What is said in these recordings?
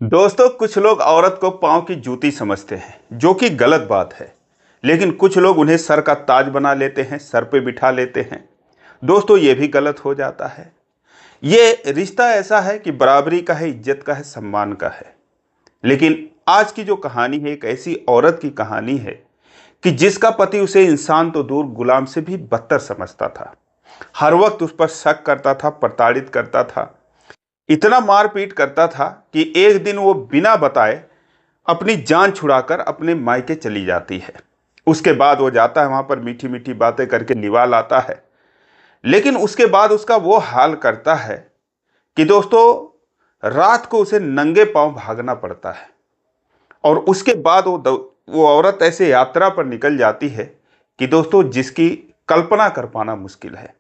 दोस्तों, कुछ लोग औरत को पांव की जूती समझते हैं, जो कि गलत बात है। लेकिन कुछ लोग उन्हें सर का ताज बना लेते हैं, सर पे बिठा लेते हैं। दोस्तों, ये भी गलत हो जाता है। ये रिश्ता ऐसा है कि बराबरी का है, इज्जत का है, सम्मान का है। लेकिन आज की जो कहानी है, एक ऐसी औरत की कहानी है कि जिसका पति उसे इंसान तो दूर, गुलाम से भी बदतर समझता था। हर वक्त उस पर शक करता था, प्रताड़ित करता था, इतना मारपीट करता था कि एक दिन वो बिना बताए अपनी जान छुड़ाकर अपने मायके चली जाती है। उसके बाद वो जाता है, वहां पर मीठी मीठी बातें करके निभा लाता है। लेकिन उसके बाद उसका वो हाल करता है कि दोस्तों, रात को उसे नंगे पांव भागना पड़ता है। और उसके बाद वो औरत ऐसे यात्रा पर निकल जाती है कि दोस्तों, जिसकी कल्पना कर पाना मुश्किल है।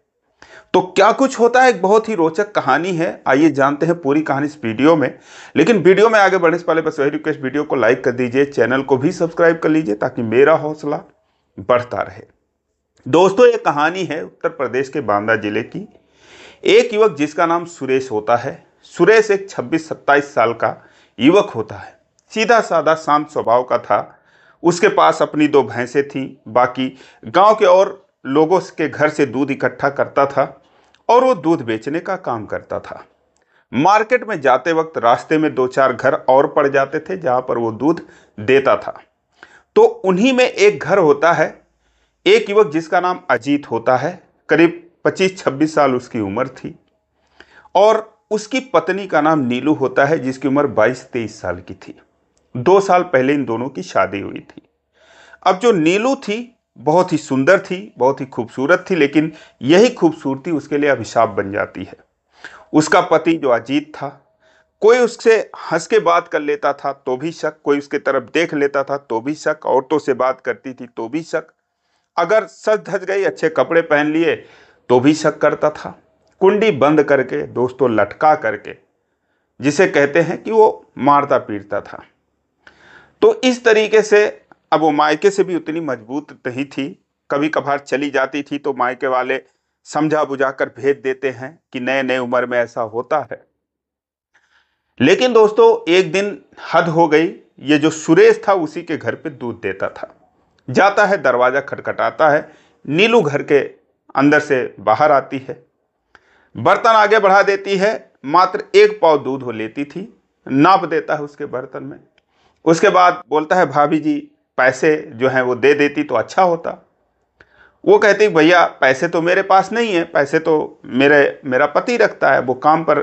तो क्या कुछ होता है, एक बहुत ही रोचक कहानी है। आइए जानते हैं पूरी कहानी इस वीडियो में। लेकिन वीडियो में आगे बढ़ने से पहले बस वही रिक्वेस्ट, वीडियो को लाइक कर दीजिए, चैनल को भी सब्सक्राइब कर लीजिए ताकि मेरा हौसला बढ़ता रहे। दोस्तों, ये कहानी है उत्तर प्रदेश के बांदा जिले की। एक युवक जिसका नाम सुरेश होता है। सुरेश एक 26-27 साल का युवक होता है। सीधा साधा शांत स्वभाव का था। उसके पास अपनी 2 भैंसें थीं। बाकी गांव के और लोगों के घर से दूध इकट्ठा करता था और वो दूध बेचने का काम करता था। मार्केट में जाते वक्त रास्ते में 2-4 घर और पड़ जाते थे जहां पर वो दूध देता था। तो उन्हीं में एक घर होता है। एक युवक जिसका नाम अजीत होता है। करीब 25-26 साल उसकी उम्र थी। और उसकी पत्नी का नाम नीलू होता है, जिसकी उम्र 22-23 साल की थी। 2 साल पहले इन दोनों की शादी हुई थी। अब जो नीलू थी, बहुत ही सुंदर थी, बहुत ही खूबसूरत थी। लेकिन यही खूबसूरती उसके लिए अभिशाप बन जाती है। उसका पति जो अजीत था, कोई उससे हंस के बात कर लेता था तो भी शक, कोई उसके तरफ देख लेता था तो भी शक, औरतों से बात करती थी तो भी शक, अगर सज धज गई, अच्छे कपड़े पहन लिए तो भी शक करता था। कुंडी बंद करके, दोस्तों लटका करके, जिसे कहते हैं कि वो मारता पीटता था। तो इस तरीके से अब वो मायके से भी उतनी मजबूत नहीं थी। कभी कभार चली जाती थी तो मायके वाले समझा बुझा कर भेज देते हैं कि नए नए उम्र में ऐसा होता है। लेकिन दोस्तों, एक दिन हद हो गई। ये जो सुरेश था उसी के घर पे दूध देता था। जाता है, दरवाजा खटखटाता है। नीलू घर के अंदर से बाहर आती है, बर्तन आगे बढ़ा देती है। मात्र 1 पाव दूध वो लेती थी, नाप देता है उसके बर्तन में। उसके बाद बोलता है, भाभी जी पैसे जो हैं वो दे देती तो अच्छा होता। वो कहती, भैया पैसे तो मेरे पास नहीं है, पैसे तो मेरा पति रखता है, वो काम पर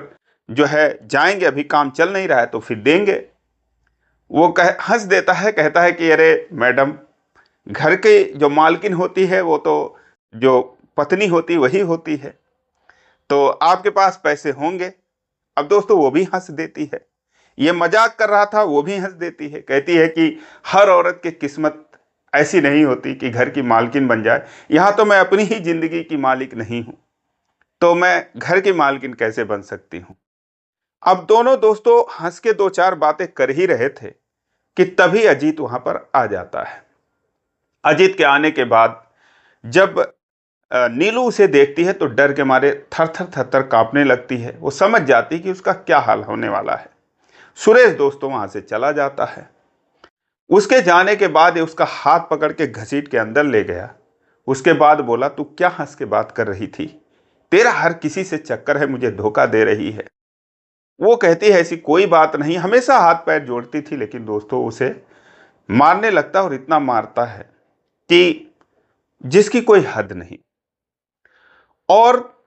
जो है जाएंगे, अभी काम चल नहीं रहा है तो फिर देंगे। वो हंस देता है, कहता है कि अरे मैडम, घर की जो मालकिन होती है वो तो जो पत्नी होती वही होती है, तो आपके पास पैसे होंगे। अब दोस्तों, वो भी हंस देती है। ये मजाक कर रहा था, वो भी हंस देती है। कहती है कि हर औरत की किस्मत ऐसी नहीं होती कि घर की मालकिन बन जाए। यहाँ तो मैं अपनी ही जिंदगी की मालिक नहीं हूँ, तो मैं घर की मालकिन कैसे बन सकती हूँ। अब दोनों दोस्तों हंस के 2-4 बातें कर ही रहे थे कि तभी अजीत वहां पर आ जाता है। अजीत के आने के बाद जब नीलू उसे देखती है तो डर के मारे थर थर थर थर कांपने लगती है। वो समझ जाती कि उसका क्या हाल होने वाला है। सुरेश दोस्तों वहां से चला जाता है। उसके जाने के बाद ये उसका हाथ पकड़ के घसीट के अंदर ले गया। उसके बाद बोला, तू क्या हंस के बात कर रही थी? तेरा हर किसी से चक्कर है, मुझे धोखा दे रही है। वो कहती है, ऐसी कोई बात नहीं। हमेशा हाथ पैर जोड़ती थी, लेकिन दोस्तों उसे मारने लगता और इतना मारता है कि जिसकी कोई हद नहीं। और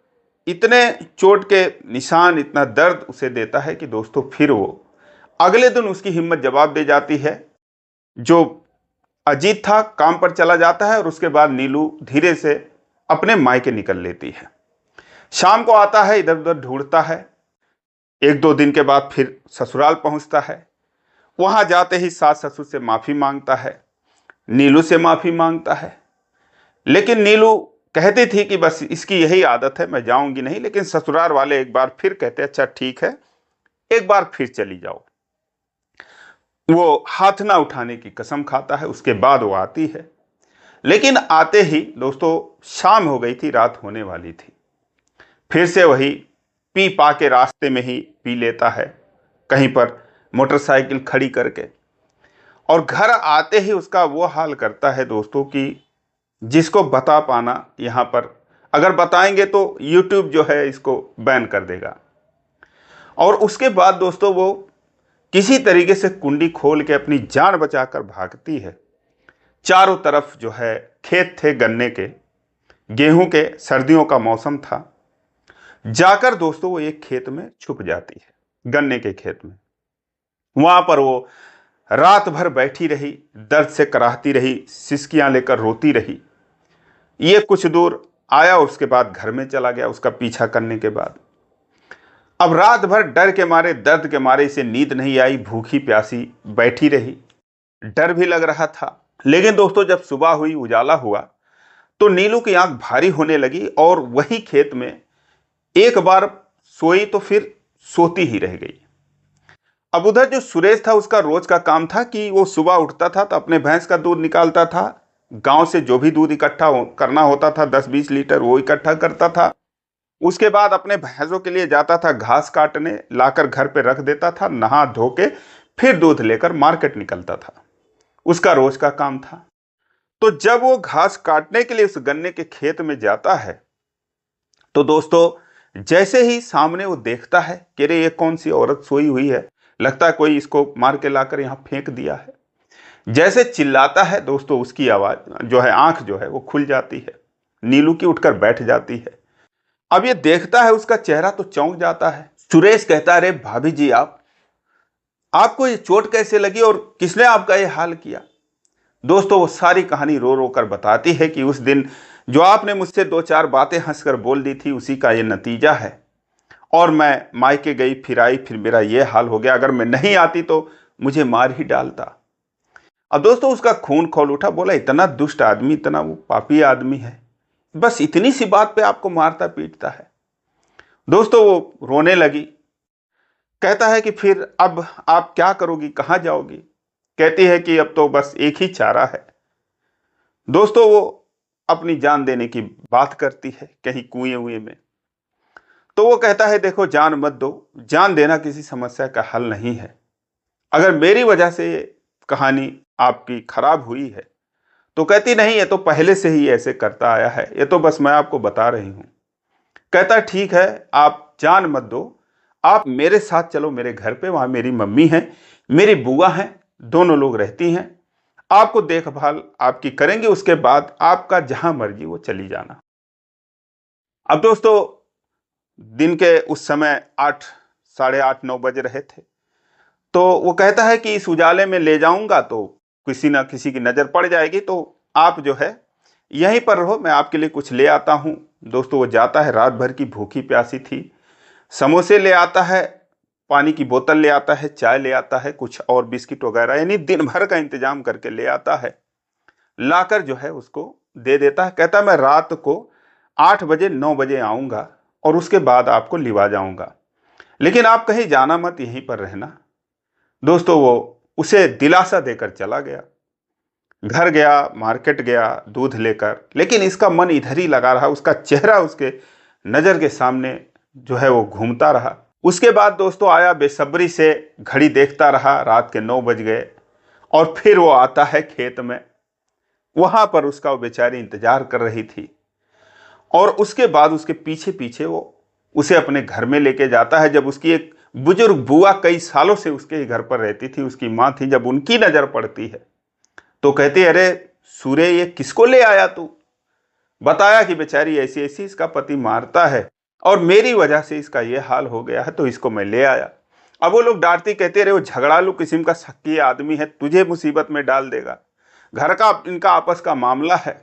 इतने चोट के निशान, इतना दर्द उसे देता है कि दोस्तों फिर वो अगले दिन उसकी हिम्मत जवाब दे जाती है। जो अजीत था काम पर चला जाता है और उसके बाद नीलू धीरे से अपने मायके निकल लेती है। शाम को आता है, इधर उधर ढूंढता है। 1-2 दिन के बाद फिर ससुराल पहुंचता है। वहां जाते ही सास ससुर से माफी मांगता है, नीलू से माफी मांगता है। लेकिन नीलू कहती थी कि बस इसकी यही आदत है, मैं जाऊंगी नहीं। लेकिन ससुराल वाले एक बार फिर कहते, अच्छा ठीक है, एक बार फिर चली जाओ। वो हाथ ना उठाने की कसम खाता है। उसके बाद वो आती है। लेकिन आते ही दोस्तों शाम हो गई थी, रात होने वाली थी। फिर से वही पी पा के रास्ते में ही पी लेता है, कहीं पर मोटरसाइकिल खड़ी करके, और घर आते ही उसका वो हाल करता है दोस्तों कि जिसको बता पाना यहाँ पर, अगर बताएंगे तो यूट्यूब जो है इसको बैन कर देगा। और उसके बाद दोस्तों वो किसी तरीके से कुंडी खोल के अपनी जान बचाकर भागती है। चारों तरफ जो है खेत थे गन्ने के, गेहूं के, सर्दियों का मौसम था। जाकर दोस्तों वो एक खेत में छुप जाती है, गन्ने के खेत में। वहां पर वो रात भर बैठी रही, दर्द से कराहती रही, सिसकियां लेकर रोती रही। ये कुछ दूर आया, उसके बाद घर में चला गया उसका पीछा करने के बाद। अब रात भर डर के मारे, दर्द के मारे इसे नींद नहीं आई, भूखी प्यासी बैठी रही, डर भी लग रहा था। लेकिन दोस्तों जब सुबह हुई, उजाला हुआ, तो नीलू की आंख भारी होने लगी और वही खेत में एक बार सोई तो फिर सोती ही रह गई। अब उधर जो सुरेश था उसका रोज का काम था कि वो सुबह उठता था तो अपने भैंस का दूध निकालता था, गांव से जो भी दूध इकट्ठा करना होता था 10-20 लीटर वो इकट्ठा करता था। उसके बाद अपने भैंसों के लिए जाता था घास काटने, लाकर घर पे रख देता था, नहा धो के फिर दूध लेकर मार्केट निकलता था। उसका रोज का काम था। तो जब वो घास काटने के लिए उस गन्ने के खेत में जाता है तो दोस्तों जैसे ही सामने वो देखता है कि रे ये कौन सी औरत सोई हुई है, लगता है कोई इसको मार के लाकर यहाँ फेंक दिया है। जैसे चिल्लाता है दोस्तों, उसकी आवाज जो है, आंख जो है वो खुल जाती है, नीलू की उठकर बैठ जाती है। अब ये देखता है, उसका चेहरा तो चौंक जाता है। सुरेश कहता है, अरे भाभी जी आपको ये चोट कैसे लगी और किसने आपका ये हाल किया? दोस्तों वो सारी कहानी रो रो कर बताती है कि उस दिन जो आपने मुझसे 2-4 बातें हंसकर बोल दी थी उसी का ये नतीजा है। और मैं मायके गई, फिर आई, फिर मेरा ये हाल हो गया। अगर मैं नहीं आती तो मुझे मार ही डालता। अब दोस्तों उसका खून खौल उठा, बोला इतना दुष्ट आदमी, इतना वो पापी आदमी है, बस इतनी सी बात पे आपको मारता पीटता है। दोस्तों वो रोने लगी। कहता है कि फिर अब आप क्या करोगी, कहाँ जाओगी? कहती है कि अब तो बस एक ही चारा है। दोस्तों वो अपनी जान देने की बात करती है कहीं कुएं वुएं में। तो वो कहता है, देखो जान मत दो, जान देना किसी समस्या का हल नहीं है। अगर मेरी वजह से ये कहानी आपकी खराब हुई है तो कहती नहीं, ये तो पहले से ही ऐसे करता आया है, ये तो बस मैं आपको बता रही हूं। कहता ठीक है, आप जान मत दो, आप मेरे साथ चलो मेरे घर पे, वहां मेरी मम्मी है, मेरी बुआ है, दोनों लोग रहती हैं, आपको देखभाल आपकी करेंगे, उसके बाद आपका जहां मर्जी वो चली जाना। अब दोस्तों दिन के उस समय 8, साढ़े 8, 9 बज रहे थे। तो वो कहता है कि इस उजाले में ले जाऊंगा तो किसी ना किसी की नजर पड़ जाएगी, तो आप जो है यहीं पर रहो, मैं आपके लिए कुछ ले आता हूं। दोस्तों वो जाता है, रात भर की भूखी प्यासी थी, समोसे ले आता है, पानी की बोतल ले आता है, चाय ले आता है, कुछ और बिस्किट वगैरह, यानी दिन भर का इंतजाम करके ले आता है। लाकर जो है उसको दे देता है। कहता है मैं रात को 8 बजे 9 बजे आऊंगा और उसके बाद आपको लिवा जाऊंगा, लेकिन आप कहीं जाना मत, यहीं पर रहना। दोस्तों वो उसे दिलासा देकर चला गया। घर गया, मार्केट गया दूध लेकर, लेकिन इसका मन इधर ही लगा रहा, उसका चेहरा उसके नजर के सामने जो है वो घूमता रहा। उसके बाद दोस्तों आया, बेसब्री से घड़ी देखता रहा, रात के 9 बज गए और फिर वो आता है खेत में। वहां पर उसका वो बेचारी इंतजार कर रही थी और उसके बाद उसके पीछे पीछे वो उसे अपने घर में लेके जाता है। जब उसकी एक बुजुर्ग बुआ कई सालों से उसके ही घर पर रहती थी, उसकी माँ थी, जब उनकी नजर पड़ती है तो कहती है, अरे सूर्य ये किसको ले आया तू? बताया कि बेचारी ऐसी ऐसी इसका पति मारता है और मेरी वजह से इसका ये हाल हो गया है, तो इसको मैं ले आया। अब वो लोग डांटती, कहते रहे वो झगड़ालू किस्म का शक्की आदमी है, तुझे मुसीबत में डाल देगा, घर का इनका आपस का मामला है।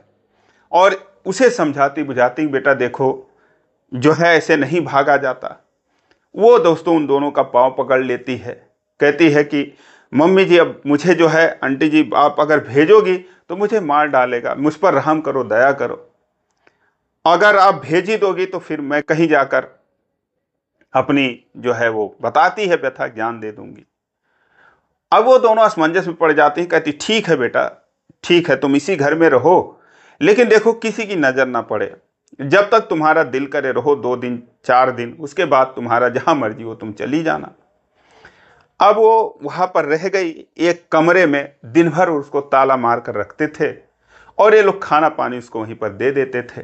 और उसे समझाती बुझाती, बेटा देखो जो है ऐसे नहीं भागा जाता। वो दोस्तों उन दोनों का पांव पकड़ लेती है, कहती है कि मम्मी जी अब मुझे जो है, आंटी जी आप अगर भेजोगी तो मुझे मार डालेगा, मुझ पर रहम करो, दया करो, अगर आप भेज ही दोगी तो फिर मैं कहीं जाकर अपनी जो है वो बताती है व्यथा ज्ञान दे दूंगी। अब वो दोनों असमंजस में पड़ जाती हैं, कहती ठीक है बेटा, ठीक है तुम इसी घर में रहो, लेकिन देखो किसी की नजर ना पड़े, जब तक तुम्हारा दिल करे रहो, 2 दिन 4 दिन, उसके बाद तुम्हारा जहां मर्जी हो तुम चली जाना। अब वो वहां पर रह गई एक कमरे में, दिन भर उसको ताला मार कर रखते थे और ये लोग खाना पानी उसको वहीं पर दे देते थे।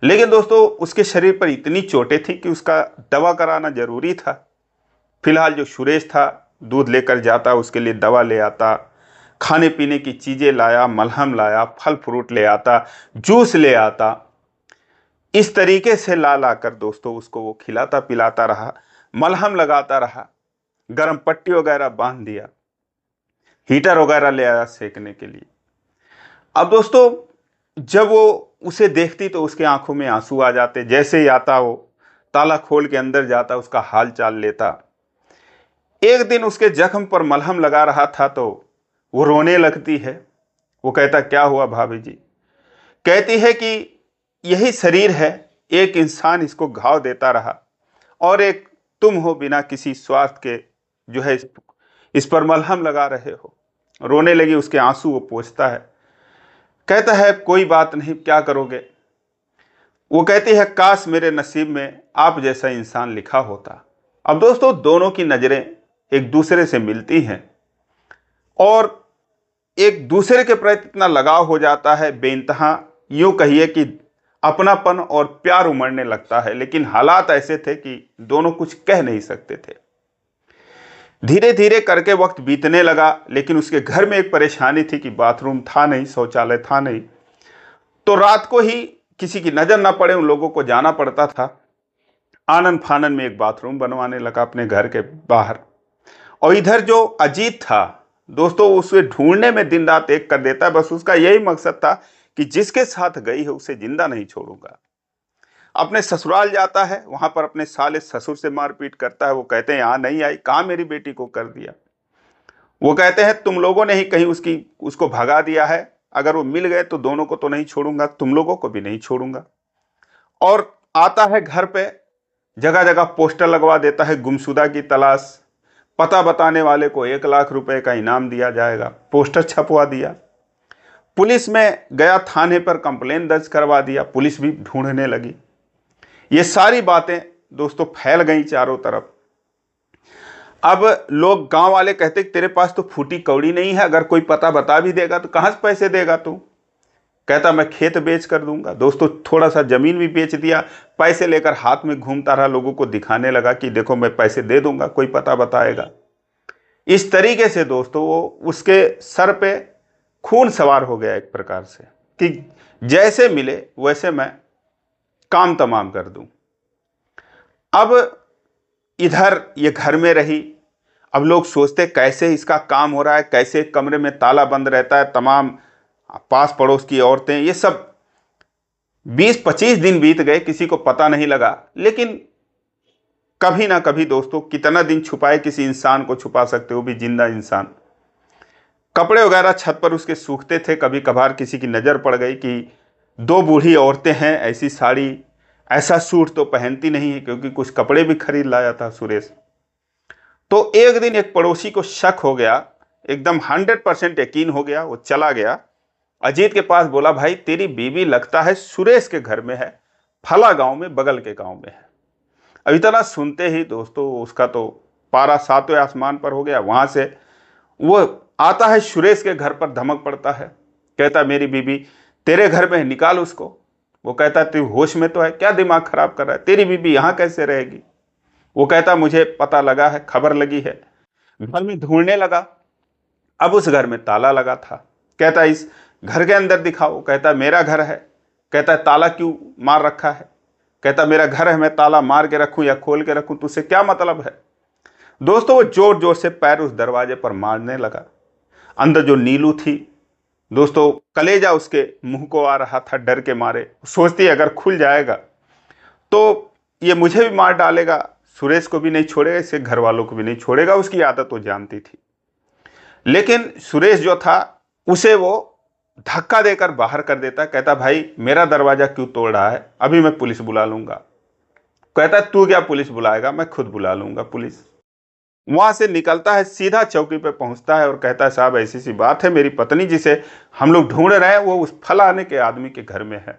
लेकिन दोस्तों उसके शरीर पर इतनी चोटें थी कि उसका दवा कराना जरूरी था। फिलहाल जो सुरेश था दूध लेकर जाता, उसके लिए दवा ले आता, खाने पीने की चीजें लाया, मलहम लाया, फल फ्रूट ले आता, जूस ले आता। इस तरीके से ला ला कर दोस्तों उसको वो खिलाता पिलाता रहा, मलहम लगाता रहा, गर्म पट्टी वगैरह बांध दिया, हीटर वगैरह ले आया सेकने के लिए। अब दोस्तों जब वो उसे देखती तो उसके आंखों में आंसू आ जाते। जैसे ही आता वो ताला खोल के अंदर जाता, उसका हाल चाल लेता। एक दिन उसके जख्म पर मलहम लगा रहा था तो वो रोने लगती है। वो कहता क्या हुआ भाभी जी? कहती है कि यही शरीर है, एक इंसान इसको घाव देता रहा और एक तुम हो बिना किसी स्वार्थ के जो है इस पर मलहम लगा रहे हो। रोने लगी, उसके आंसू वो पोंछता है। कहता है कोई बात नहीं, क्या करोगे? वो कहती है काश मेरे नसीब में आप जैसा इंसान लिखा होता। अब दोस्तों दोनों की नजरें एक दूसरे से मिलती हैं और एक दूसरे के प्रति इतना लगाव हो जाता है बेइंतहा, यूं कहिए कि अपनापन और प्यार उमड़ने लगता है। लेकिन हालात ऐसे थे कि दोनों कुछ कह नहीं सकते थे। धीरे धीरे करके वक्त बीतने लगा, लेकिन उसके घर में एक परेशानी थी कि बाथरूम था नहीं, शौचालय था नहीं। तो रात को ही किसी की नजर ना पड़े उन लोगों को जाना पड़ता था। आनन फानन में एक बाथरूम बनवाने लगा अपने घर के बाहर। और इधर जो अजीत था दोस्तों, उसे ढूंढने में दिन रात एक कर देता है। बस उसका यही मकसद था कि जिसके साथ गई है उसे जिंदा नहीं छोड़ूंगा। अपने ससुराल जाता है, वहां पर अपने साले ससुर से मारपीट करता है। वो कहते हैं यहाँ नहीं आई, कहाँ मेरी बेटी को कर दिया। वो कहते हैं तुम लोगों ने ही कहीं उसको भगा दिया है, अगर वो मिल गए तो दोनों को तो नहीं छोड़ूंगा, तुम लोगों को भी नहीं छोड़ूंगा। और आता है घर पे, जगह जगह पोस्टर लगवा देता है गुमशुदा की तलाश, पता बताने वाले को 1 लाख रुपए का इनाम दिया जाएगा। पोस्टर छपवा दिया। पुलिस में गया, थाने पर कंप्लेन दर्ज करवा दिया, पुलिस भी ढूंढने लगी। ये सारी बातें दोस्तों फैल गई चारों तरफ। अब लोग गांव वाले कहते तेरे पास तो फूटी कौड़ी नहीं है, अगर कोई पता बता भी देगा तो कहां से पैसे देगा तू? कहता मैं खेत बेच कर दूंगा। दोस्तों थोड़ा सा जमीन भी बेच दिया, पैसे लेकर हाथ में घूमता रहा, लोगों को दिखाने लगा कि देखो मैं पैसे दे दूंगा, कोई पता बताएगा। इस तरीके से दोस्तों वो उसके सर पे खून सवार हो गया एक प्रकार से कि जैसे मिले वैसे मैं काम तमाम कर दूं। अब इधर ये घर में रही। अब लोग सोचते कैसे इसका काम हो रहा है, कैसे कमरे में ताला बंद रहता है, तमाम पास पड़ोस की औरतें, ये सब 20-25 दिन बीत गए, किसी को पता नहीं लगा। लेकिन कभी ना कभी दोस्तों, कितना दिन छुपाए किसी इंसान को छुपा सकते हो, भी जिंदा इंसान। कपड़े वगैरह छत पर उसके सूखते थे। कभी कभार किसी की नज़र पड़ गई कि 2 बूढ़ी औरतें हैं, ऐसी साड़ी ऐसा सूट तो पहनती नहीं है, क्योंकि कुछ कपड़े भी खरीद लाया था सुरेश। तो एक दिन एक पड़ोसी को शक हो गया, एकदम 100% यकीन हो गया। वो चला गया अजीत के पास, बोला भाई तेरी बीवी लगता है सुरेश के घर में है, फला गांव में, बगल के गांव में है। अब इतना सुनते ही दोस्तों उसका तो पारा 7वें आसमान पर हो गया। वहां से वो आता है सुरेश के घर पर, धमक पड़ता है, कहता मेरी बीबी तेरे घर में है, निकाल उसको। वो कहता तू होश में तो है, क्या दिमाग खराब कर रहा है, तेरी बीबी यहाँ कैसे रहेगी? वो कहता मुझे पता लगा है, खबर लगी है। घर में ढूंढने लगा। अब उस घर में ताला लगा था। कहता इस घर के अंदर दिखाओ। कहता मेरा घर है। कहता ताला क्यों मार रखा है? कहता मेरा घर है, मैं ताला मार के रखूं या खोल के रखूं, तुझसे क्या मतलब है? दोस्तों वो जोर जोर से पैर उस दरवाजे पर मारने लगा। अंदर जो नीलू थी दोस्तों, कलेजा उसके मुंह को आ रहा था डर के मारे। सोचती अगर खुल जाएगा तो ये मुझे भी मार डालेगा, सुरेश को भी नहीं छोड़ेगा, इसके घर वालों को भी नहीं छोड़ेगा। उसकी आदत वो जानती थी। लेकिन सुरेश जो था उसे वो धक्का देकर बाहर कर देता। कहता भाई मेरा दरवाजा क्यों तोड़ रहा है, अभी मैं पुलिस बुला लूंगा। कहता तू क्या पुलिस बुलाएगा, मैं खुद बुला लूंगा पुलिस। वहां से निकलता है, सीधा चौकी पे पहुंचता है और कहता है साहब ऐसी सी बात है, मेरी पत्नी जिसे हम लोग ढूंढ रहे हैं वो उस फलाने के आदमी के घर में है।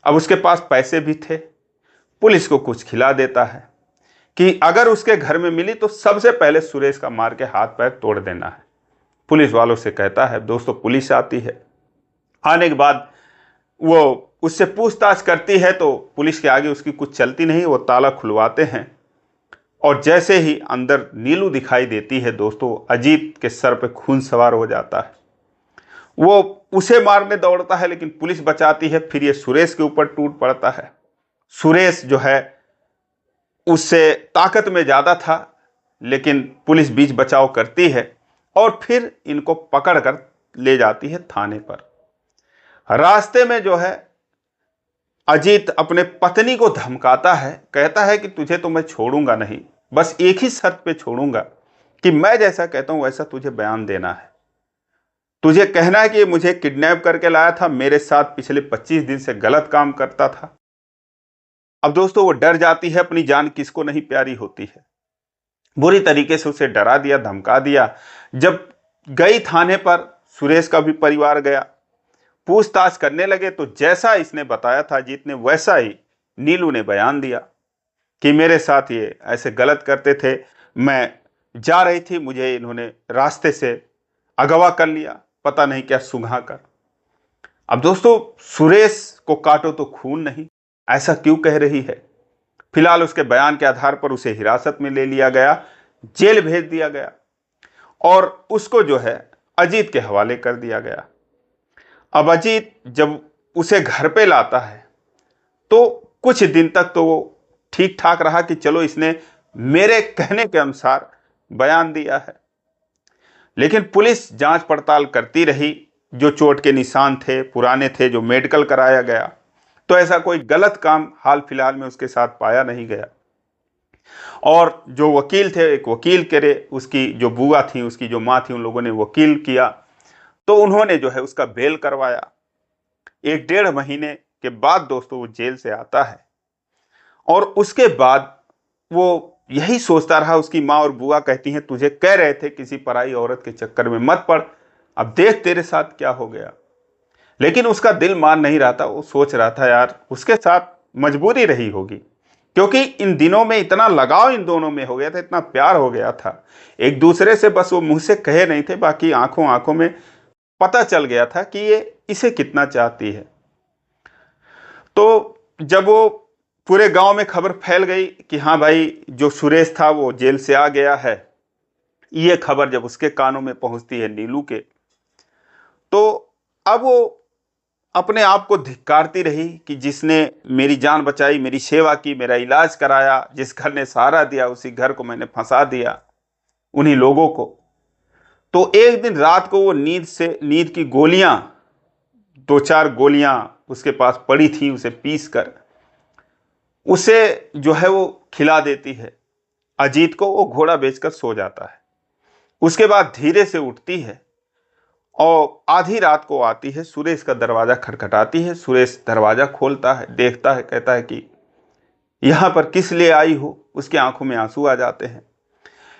अब उसके पास पैसे भी थे, पुलिस को कुछ खिला देता है। कि अगर उसके घर में मिली तो सबसे पहले सुरेश का मार के हाथ पैर तोड़ देना है। पुलिस वालों से कहता है। दोस्तों पुलिस आती है। आने के बाद वो उससे पूछताछ करती है तो पुलिस के आगे उसकी कुछ चलती नहीं। वो ताला खुलवाते हैं और जैसे ही अंदर नीलू दिखाई देती है दोस्तों, अजीत के सर पे खून सवार हो जाता है। वो उसे मारने दौड़ता है लेकिन पुलिस बचाती है। फिर ये सुरेश के ऊपर टूट पड़ता है। सुरेश जो है उससे ताकत में ज़्यादा था लेकिन पुलिस बीच बचाव करती है और फिर इनको पकड़ कर ले जाती है थाने पर। रास्ते में जो है अजीत अपने पत्नी को धमकाता है, कहता है कि तुझे तो मैं छोड़ूंगा नहीं, बस एक ही शर्त पे छोड़ूंगा कि मैं जैसा कहता हूं वैसा तुझे बयान देना है। तुझे कहना है कि मुझे किडनैप करके लाया था, मेरे साथ पिछले 25 दिन से गलत काम करता था। अब दोस्तों वो डर जाती है। अपनी जान किसको नहीं प्यारी होती है। बुरी तरीके से उसे डरा दिया, धमका दिया। जब गई थाने पर, सुरेश का भी परिवार गया, पूछताछ करने लगे तो जैसा इसने बताया था अजीत ने, वैसा ही नीलू ने बयान दिया कि मेरे साथ ये ऐसे गलत करते थे, मैं जा रही थी, मुझे इन्होंने रास्ते से अगवा कर लिया, पता नहीं क्या सुंघा कर। अब दोस्तों सुरेश को काटो तो खून नहीं, ऐसा क्यों कह रही है। फिलहाल उसके बयान के आधार पर उसे हिरासत में ले लिया गया, जेल भेज दिया गया और उसको जो है अजीत के हवाले कर दिया गया। अब अजीत जब उसे घर पे लाता है तो कुछ दिन तक तो वो ठीक ठाक रहा कि चलो इसने मेरे कहने के अनुसार बयान दिया है। लेकिन पुलिस जांच पड़ताल करती रही। जो चोट के निशान थे पुराने थे, जो मेडिकल कराया गया, तो ऐसा कोई गलत काम हाल फिलहाल में उसके साथ पाया नहीं गया। और जो वकील थे, एक वकील करे, उसकी जो बुआ थी, उसकी जो माँ थी, उन लोगों ने वकील किया तो उन्होंने जो है उसका बेल करवाया। 1-1.5 महीने के बाद दोस्तों वो जेल से आता है और उसके बाद वो यही सोचता रहा। उसकी माँ और बुआ कहती हैं तुझे कह रहे थे किसी पराई औरत के चक्कर में मत पड़, अब देख तेरे साथ क्या हो गया। लेकिन उसका दिल मान नहीं रहा था। वो सोच रहा था यार उसके साथ मजबूरी रही होगी, क्योंकि इन दिनों में इतना लगाव इन दोनों में हो गया था, इतना प्यार हो गया था एक दूसरे से, बस वो मुंह से कहे नहीं थे, बाकी आंखों आंखों में पता चल गया था कि ये इसे कितना चाहती है। तो जब वो पूरे गांव में खबर फैल गई कि हाँ भाई जो सुरेश था वो जेल से आ गया है, ये खबर जब उसके कानों में पहुंचती है नीलू के, तो अब वो अपने आप को धिक्कारती रही कि जिसने मेरी जान बचाई, मेरी सेवा की, मेरा इलाज कराया, जिस घर ने सहारा दिया, उसी घर को मैंने फंसा दिया, उन्हीं लोगों को। तो एक दिन रात को वो नींद की गोलियां, 2-4 गोलियां उसके पास पड़ी थी, उसे पीस कर उसे जो है वो खिला देती है अजीत को। वो घोड़ा बेचकर सो जाता है। उसके बाद धीरे से उठती है और आधी रात को आती है, सुरेश का दरवाजा खटखटाती है। सुरेश दरवाजा खोलता है, देखता है, कहता है कि यहां पर किस लिए आई हो। उसकी आंखों में आंसू आ जाते हैं।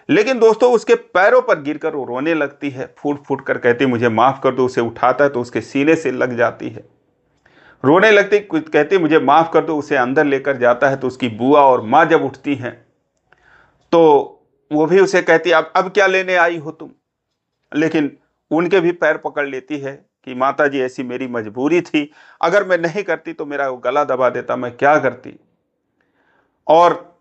लेकिन दोस्तों उसके पैरों पर गिरकर वो रोने लगती है, फूट फूट कर कहती मुझे माफ कर दो। उसे उठाता है तो उसके सीने से लग जाती है, रोने लगती, कहती मुझे माफ कर दो। उसे अंदर लेकर जाता है तो उसकी बुआ और माँ जब उठती हैं तो वो भी उसे कहती अब क्या लेने आई हो तुम। लेकिन उनके भी पैर पकड़ लेती है कि माता जी ऐसी मेरी मजबूरी थी, अगर मैं नहीं करती तो मेरा वो गला दबा देता, मैं क्या करती, और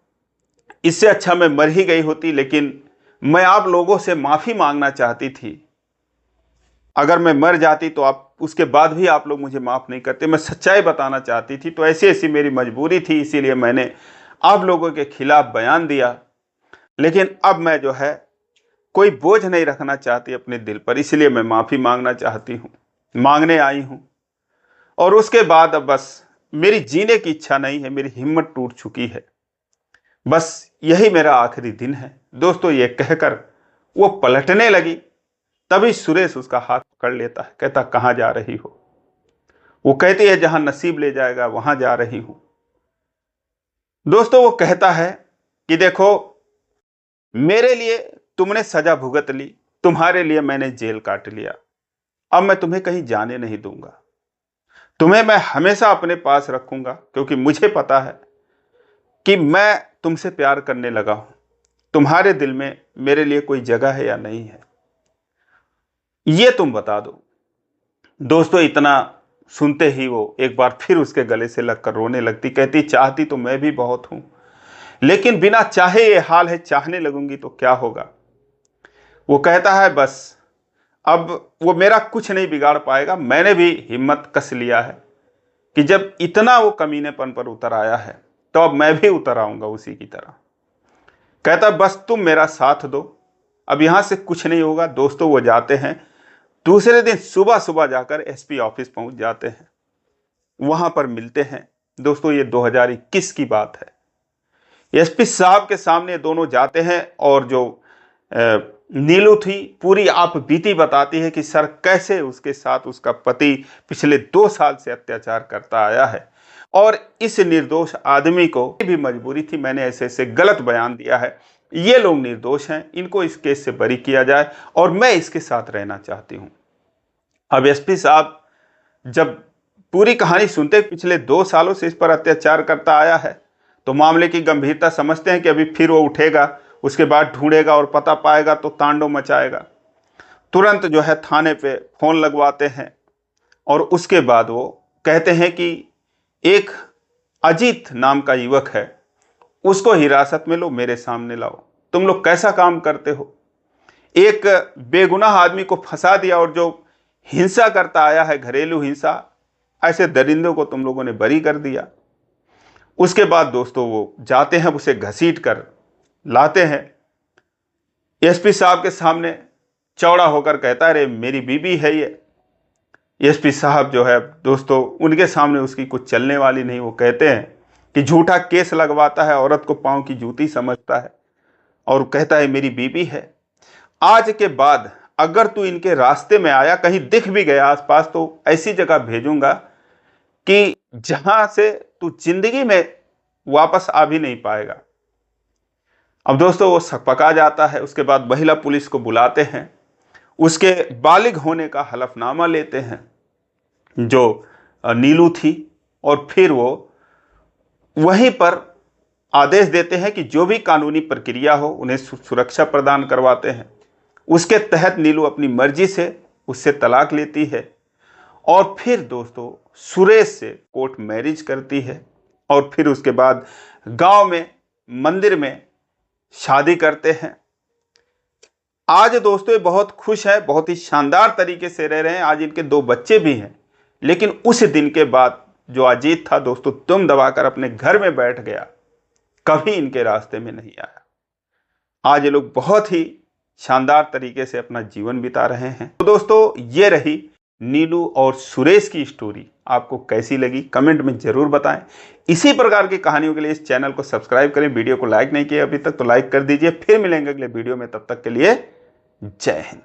इससे अच्छा मैं मर ही गई होती। लेकिन मैं आप लोगों से माफी मांगना चाहती थी, अगर मैं मर जाती तो आप उसके बाद भी आप लोग मुझे माफ नहीं करते। मैं सच्चाई बताना चाहती थी, तो ऐसी ऐसी मेरी मजबूरी थी, इसीलिए मैंने आप लोगों के खिलाफ बयान दिया। लेकिन अब मैं जो है कोई बोझ नहीं रखना चाहती अपने दिल पर, इसलिए मैं माफी मांगना चाहती हूँ, मांगने आई हूँ। और उसके बाद अब बस मेरी जीने की इच्छा नहीं है, मेरी हिम्मत टूट चुकी है, बस यही मेरा आखिरी दिन है। दोस्तों ये कहकर वो पलटने लगी, तभी सुरेश उसका हाथ पकड़ लेता है, कहता कहाँ जा रही हो। वो कहती है जहां नसीब ले जाएगा वहां जा रही हूं। दोस्तों वो कहता है कि देखो मेरे लिए तुमने सजा भुगत ली, तुम्हारे लिए मैंने जेल काट लिया, अब मैं तुम्हें कहीं जाने नहीं दूंगा, तुम्हें मैं हमेशा अपने पास रखूंगा, क्योंकि मुझे पता है कि मैं तुमसे प्यार करने लगा हूं, तुम्हारे दिल में मेरे लिए कोई जगह है या नहीं है, ये तुम बता दो। दोस्तों इतना सुनते ही वो एक बार फिर उसके गले से लगकर रोने लगती, कहती चाहती तो मैं भी बहुत हूं, लेकिन बिना चाहे ये हाल है, चाहने लगूंगी तो क्या होगा। वो कहता है बस अब वो मेरा कुछ नहीं बिगाड़ पाएगा, मैंने भी हिम्मत कस लिया है कि जब इतना वो कमीनेपन पर उतर आया है तो अब मैं भी उतर आऊंगा उसी की तरह। कहता बस तुम मेरा साथ दो, अब यहां से कुछ नहीं होगा। दोस्तों वो जाते हैं, दूसरे दिन सुबह सुबह जाकर एसपी ऑफिस पहुंच जाते हैं, वहां पर मिलते हैं। दोस्तों ये 2021 की बात है। एसपी साहब के सामने दोनों जाते हैं और जो नीलू थी पूरी आप बीती बताती है कि सर कैसे उसके साथ उसका पति पिछले 2 साल से अत्याचार करता आया है और इस निर्दोष आदमी को भी मजबूरी थी, मैंने ऐसे ऐसे गलत बयान दिया है, ये लोग निर्दोष हैं, इनको इस केस से बरी किया जाए और मैं इसके साथ रहना चाहती हूं। अब एसपी साहब जब पूरी कहानी सुनते, पिछले 2 सालों से इस पर अत्याचार करता आया है, तो मामले की गंभीरता समझते हैं कि अभी फिर वो उठेगा, उसके बाद ढूंढेगा और पता पाएगा तो तांडव मचाएगा। तुरंत जो है थाने पे फोन लगवाते हैं और उसके बाद वो कहते हैं कि एक अजीत नाम का युवक है, उसको हिरासत में लो, मेरे सामने लाओ। तुम लोग कैसा काम करते हो, एक बेगुनाह आदमी को फंसा दिया और जो हिंसा करता आया है, घरेलू हिंसा, ऐसे दरिंदों को तुम लोगों ने बरी कर दिया। उसके बाद दोस्तों वो जाते हैं, उसे घसीट कर लाते हैं एसपी साहब के सामने। चौड़ा होकर कहता है अरे मेरी बीबी है ये। एसपी साहब जो है दोस्तों उनके सामने उसकी कुछ चलने वाली नहीं। वो कहते हैं कि झूठा केस लगवाता है, औरत को पांव की जूती समझता है और कहता है मेरी बीबी है। आज के बाद अगर तू इनके रास्ते में आया, कहीं दिख भी गया आसपास, तो ऐसी जगह भेजूंगा कि जहां से तू जिंदगी में वापस आ भी नहीं पाएगा। अब दोस्तों वो सकपका जाता है। उसके बाद महिला पुलिस को बुलाते हैं, उसके बालिग होने का हलफनामा लेते हैं जो नीलू थी, और फिर वो वहीं पर आदेश देते हैं कि जो भी कानूनी प्रक्रिया हो उन्हें सुरक्षा प्रदान करवाते हैं। उसके तहत नीलू अपनी मर्जी से उससे तलाक लेती है और फिर दोस्तों सुरेश से कोर्ट मैरिज करती है और फिर उसके बाद गांव में मंदिर में शादी करते हैं। आज दोस्तों ये बहुत खुश है, बहुत ही शानदार तरीके से रह रहे हैं। आज इनके 2 बच्चे भी हैं, लेकिन उस दिन के बाद जो अजीत था दोस्तों तुम दबाकर अपने घर में बैठ गया, कभी इनके रास्ते में नहीं आया। आज ये लोग बहुत ही शानदार तरीके से अपना जीवन बिता रहे हैं। तो दोस्तों ये रही नीलू और सुरेश की स्टोरी। आपको कैसी लगी कमेंट में जरूर बताएं। इसी प्रकार की कहानियों के लिए इस चैनल को सब्सक्राइब करें। वीडियो को लाइक नहीं किया अभी तक तो लाइक कर दीजिए। फिर मिलेंगे अगले वीडियो में, तब तक के लिए जय हिंद।